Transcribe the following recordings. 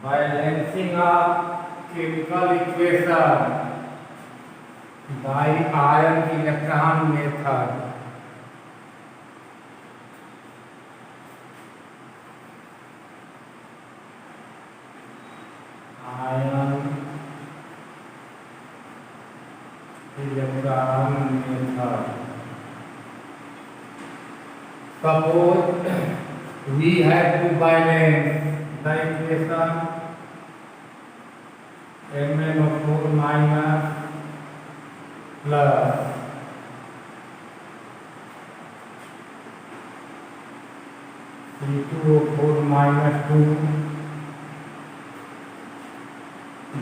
balancing of chemical equation by ion electron method. Ion electron method. Suppose we have to balance the equation MnO4 minus plus C2O4 minus 2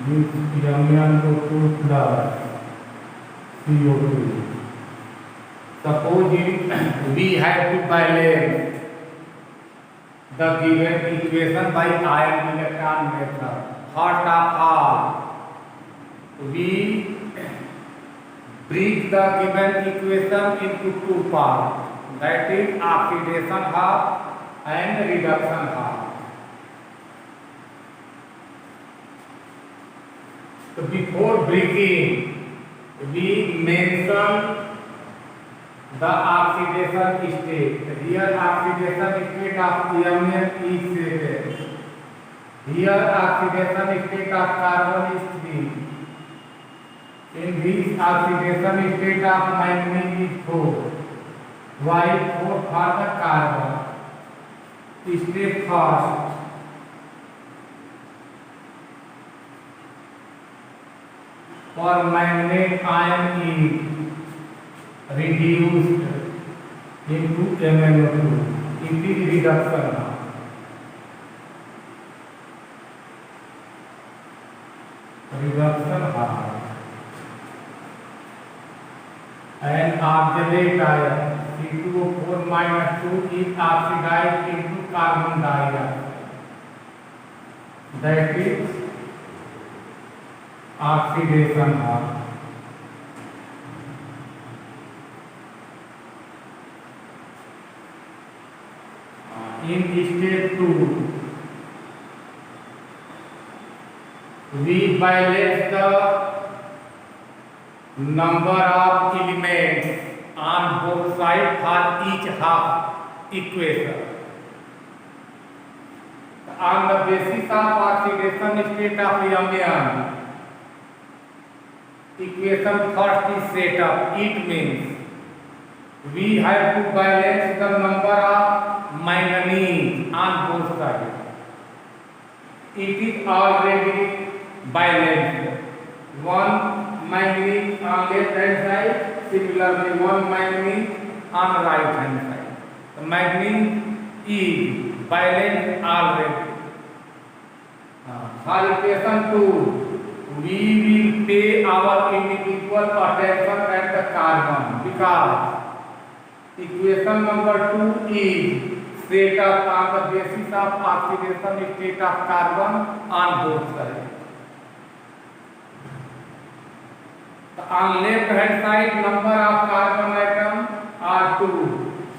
gives MnO2 plus CO2. Suppose we have to balance the given equation by ion electron method. First of all, we break the given equation into two parts, that is oxidation half and reduction half. So before breaking, we mention the oxidation state. Here oxidation state of Mn is stated. Here oxidation state of carbon is 3. In this oxidation state of manganese is 4. While 4 for the carbon. Step first. For manganese ion is reduced into MnO2. It is reduction. Reduction half. And oxalate ion C2O4 minus 2 is oxidized into carbon dioxide. That is oxidation half. In step 2, we balance the number of elements on both sides for each half equation. On the basis of oxidation state of Mn, equation first is set up. It means we have to balance the number of manganese on both sides. It is already balanced. One manganese on left hand side, similarly one manganese on right hand side. The manganese is balanced already. For equation 2, we will pay our individual attention at the carbon because equation number 2 is set up on the basis of oxidation state of carbon on both sides. On left hand side, number of carbon atoms are 2,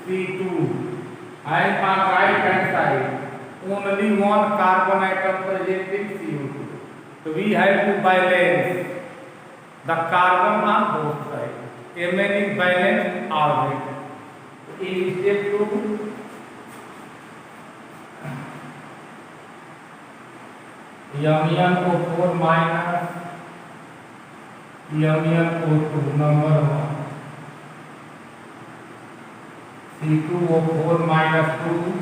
C2, and on right hand side, only one carbon atom presenting CO2. So we have to balance the carbon on both sides. Mn is balanced already. In step 2, MnO4 minus MnO2 number 1, C2O4 minus 2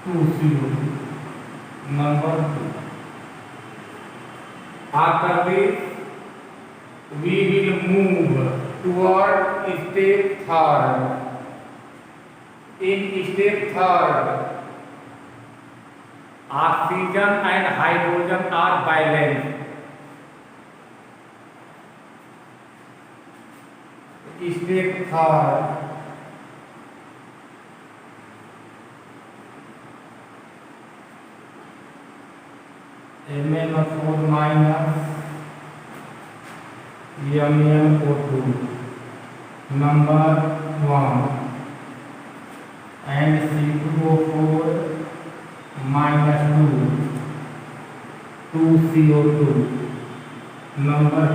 CO2 number 2. After this, we will move toward step 3rd. In step 3rd, oxygen and hydrogen are balanced. Step 3rd, MnO4 minus MnO2 number 1 and C2O4 minus 2 2CO2. Number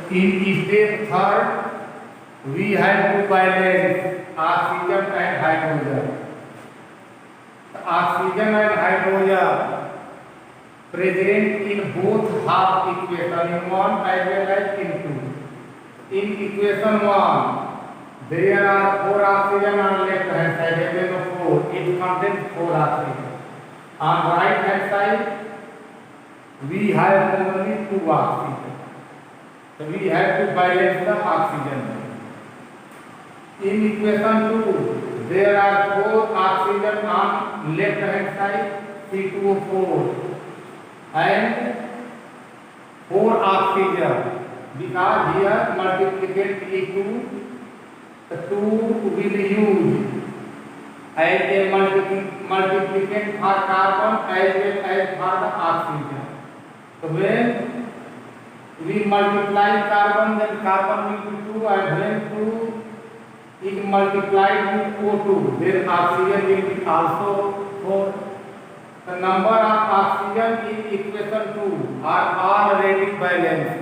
2. In step third, we have to balance oxygen and hydrogen. Oxygen and hydrogen present in both half equation, in one as well as in two. In equation 1, there are 4 oxygen on left hand side, again of 4, it contains 4 oxygen. On right hand side, we have only 2 oxygen. So we have to balance the oxygen. In equation 2, there are 4 oxygen on left hand side, C2O4, and 4 oxygen, because here multiplicate E2, the 2 will use as a multiplicand for carbon as well as for the oxygen. So when we multiply carbon, then carbon will be 2, and when 2 is multiplied with O2, then oxygen will be also 4. The number of oxygen in equation 2 are already balanced.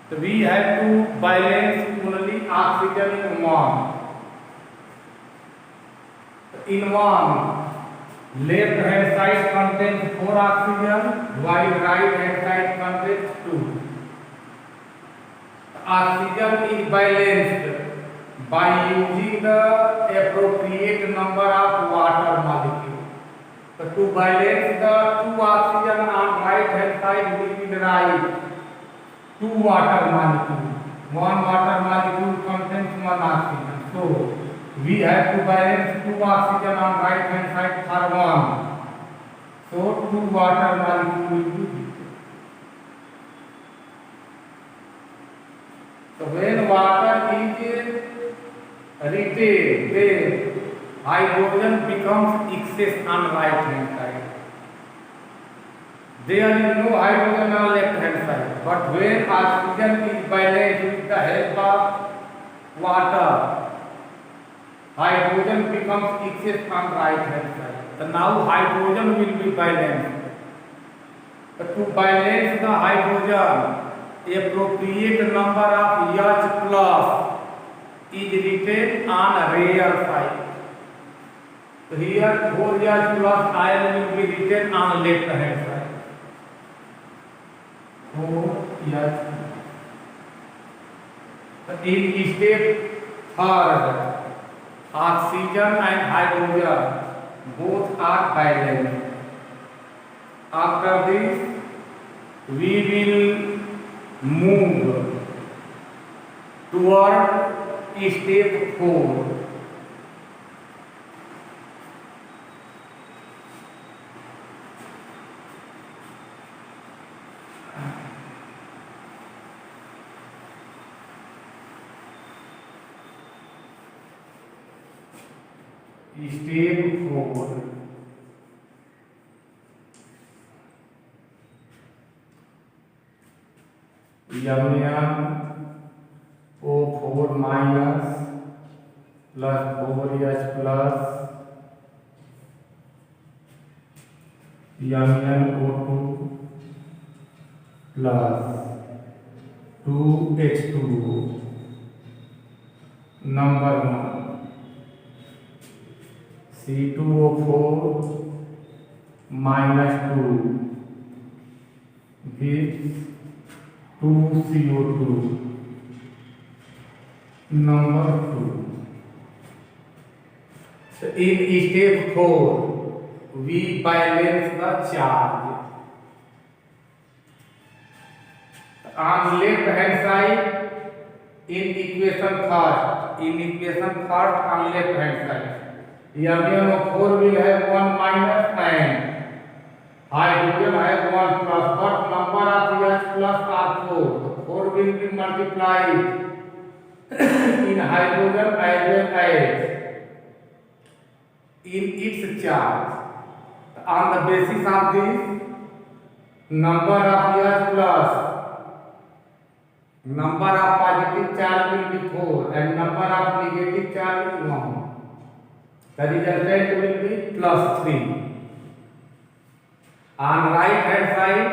So we have to balance only oxygen in 1. In 1, left hand side contains 4 oxygen, while right hand side contains 2. Oxygen is balanced by using the appropriate number of water molecules. So to balance the 2 oxygen on right hand side, we will write 2 water molecules. 1 water molecule contains 1 oxygen. So we have to balance 2 oxygen on right hand side for 1. So 2 water molecules will be there. So when water is retained, then hydrogen becomes excess on right hand side. There is no hydrogen on left hand side. But when oxygen is balanced with the help of water, hydrogen becomes excess on right hand side. So now hydrogen will be balanced. But to balance the hydrogen, appropriate number of H plus is written on rear side. So here 4H plus ion will be written on left hand side. 4H. In step third, oxygen and hydrogen both are balanced. After this, we will move toward step 4. Step 4. MnO4 minus plus 4H plus MnO2 plus 2H2O. Number 1, C2O4 minus 2 gives 2CO2. Number 2. So in step 4, we balance the charge. On left hand side, in equation first on left hand side, MnO4 will have 1 minus and hydrogen have 1 plus, but number of H plus are 4. 4 will be multiplied in hydrogen as well as in its charge. On the basis of this, number of H plus, number of positive charge will be 4 and number of negative charge is 1. The resultant will be plus 3. On right hand side,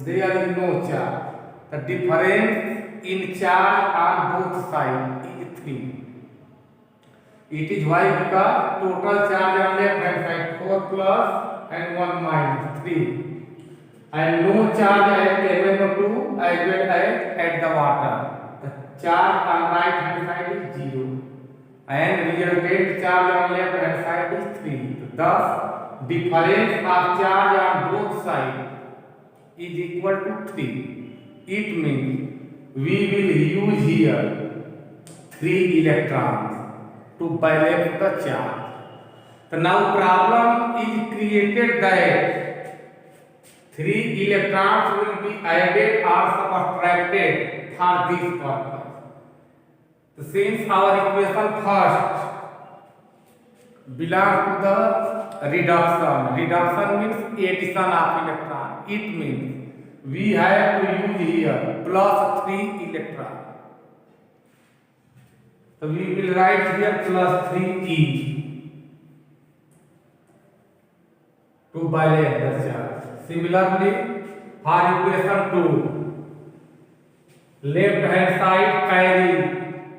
there is no charge. The difference in charge on both sides is 3. It is why because total charge on left hand side 4 plus and 1 minus 3. And no charge at MnO2 as well as at the water. The charge on right hand side is 0. And resultant charge on left hand side is 3. Thus, difference of charge on both sides is equal to 3. It means we will use here 3 electrons to balance the charge. So now problem is created that 3 electrons will be added or subtracted for this purpose. So since our equation first belongs to the reduction means addition of electron. It means we have to use here plus 3 electron. So we will write here plus 3e to balance the charge. Similarly, for equation 2, left hand side carry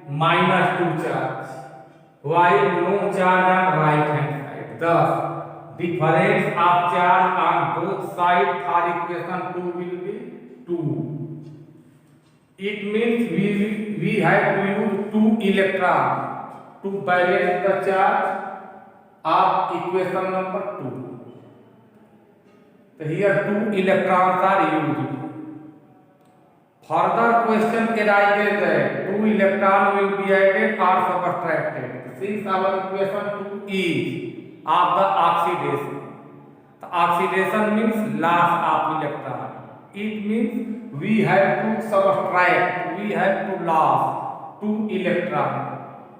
minus 2 charge, while no charge on right hand side. Thus, difference of charge on both sides for equation 2 will be 2. It means we have to use 2 electrons to balance the charge of equation number 2. So here 2 electrons are used. Further question arises that 2 electrons will be added or subtracted. Since our equation 2 is of the oxidation. The oxidation means loss of electron. It means we have to subtract, we have to lose 2 electrons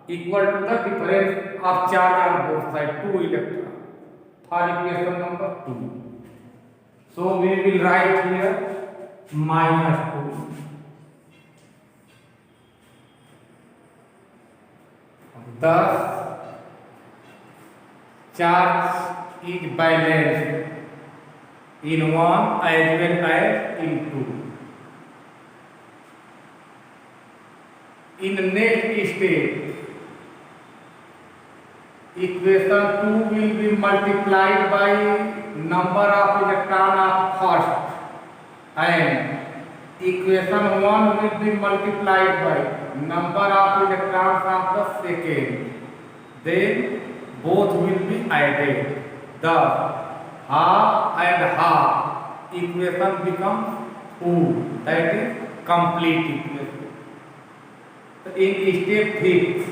equal to the difference of charge on both sides, 2 electrons for equation number 2. So we will write here minus 2. Thus, charge is balanced in 1 as well as in 2. In the next state, equation 2 will be multiplied by number of electron of first, and equation 1 will be multiplied by number of electrons of the second. Then both will be added. Thus, half and half equation becomes 2. That is complete equation. In step 6,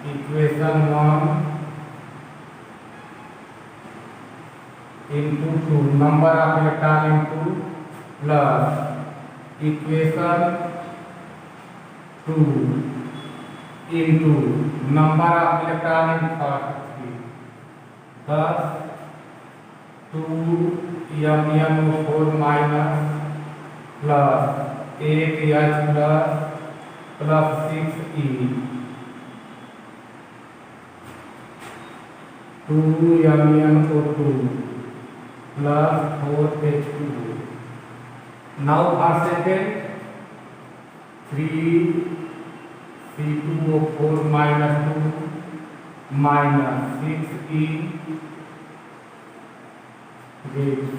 equation 1 into 2 number of electron into plus equation 2 into number of electron in first 3. Thus 2 MnO4 minus plus 8H plus 6E 2 MnO2 plus 4H2O. Now for second 3 C2O4 minus 2 minus 6E gives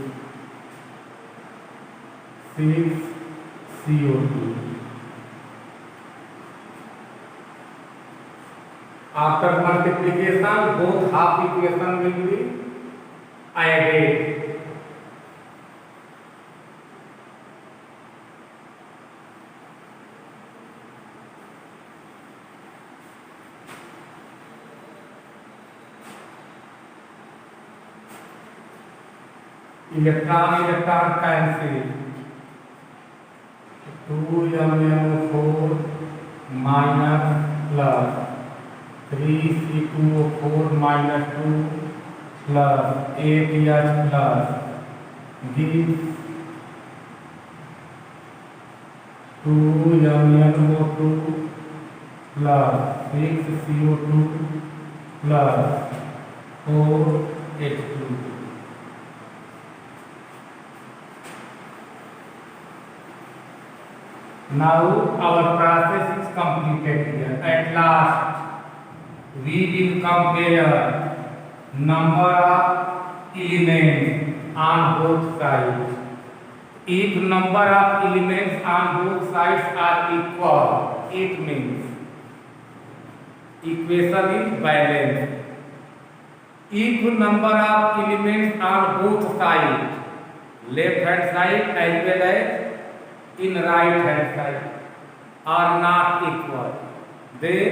6 CO2. After multiplication, both half equation will be added. Electron cancel, 2MnO4 minus plus 3C2O4 minus 2 plus 8H plus gives 2MnO2 plus 6CO2 plus 4H2. Now our process is completed here. At last, we will compare number of elements on both sides. If number of elements on both sides are equal, it means equation is balanced. If number of elements on both sides, left hand side as well as in right hand side, are not equal, then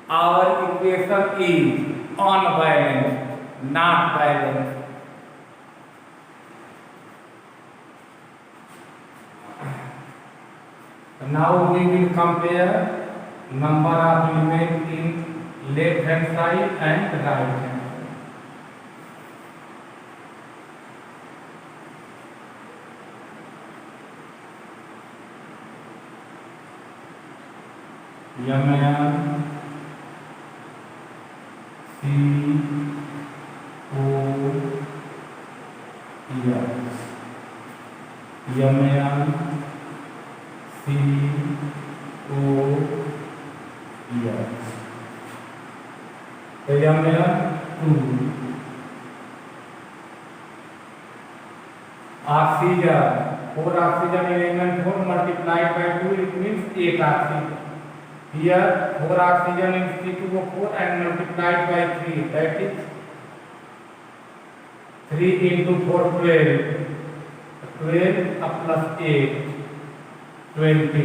our equation is unbalanced, not balanced. Now we will compare number of elements in left hand side and right hand side. Mn, C, O, H. Mn, C, O, H. Mn2. Oxygen, 4 oxygen in Mn4 multiplied by 2, it means 8 oxygen. Here 4 oxygen in C2O4 and multiplied by 3, that is 3 into 4, 12. 12 plus 8, 20.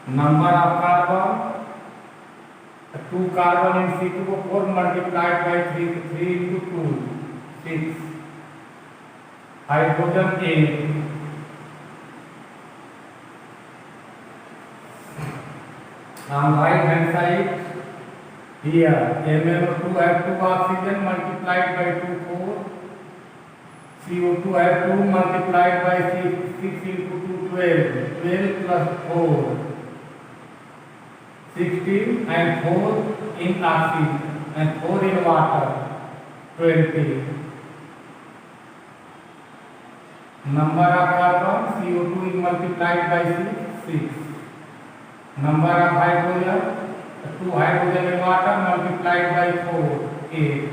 Number of carbon, 2 carbon in C2O4 multiplied by 3, 3 into 2, 6. Hydrogen 8. On right hand side, here MnO2 have 2 oxygen multiplied by 2, 4. CO2 have 2 multiplied by 6, 6 into 2, 12. 12 plus 4, 16, and 4 in oxygen and 4 in water, 20. Number of carbon, CO2 is multiplied by 6. Number of hydrogen, 2 hydrogen in water multiplied by 4, 8.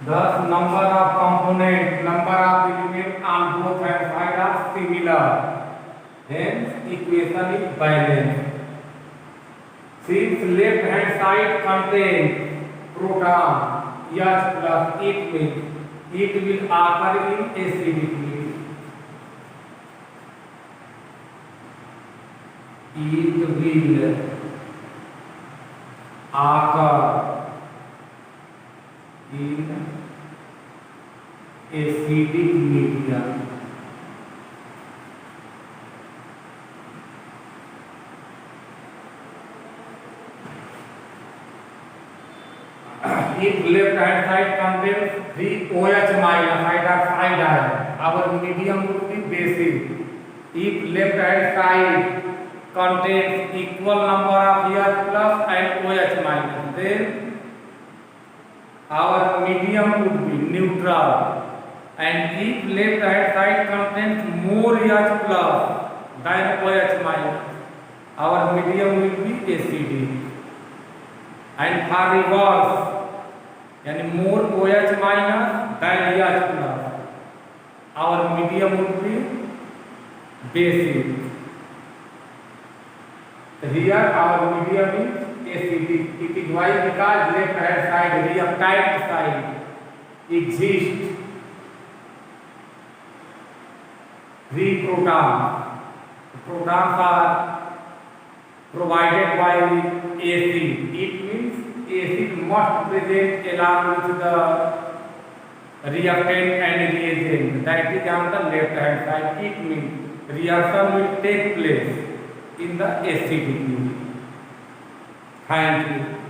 Thus, number of components, number of elements on both hand sides are similar. Hence, equation is balanced. Since left hand side contains proton, H plus, it means it will occur in acidity. It will occur in acidic media. If left hand side contains 3 OH minus hydroxide ion, our medium would be basic. If left hand side contains equal number of H plus and OH minus, then our medium would be neutral. And if left hand side contains more H plus than OH minus, our medium will be acidic. And for reverse, yani more OH minus than H plus, our medium would be basic. Here our medium is acidic. It is why because left hand side reactant side exists 3 protons. Protons are provided by acid. It means acid must present along with the reactant and reagent. That is on the left hand side. It means reaction will take place in the acidic unit. Thank you.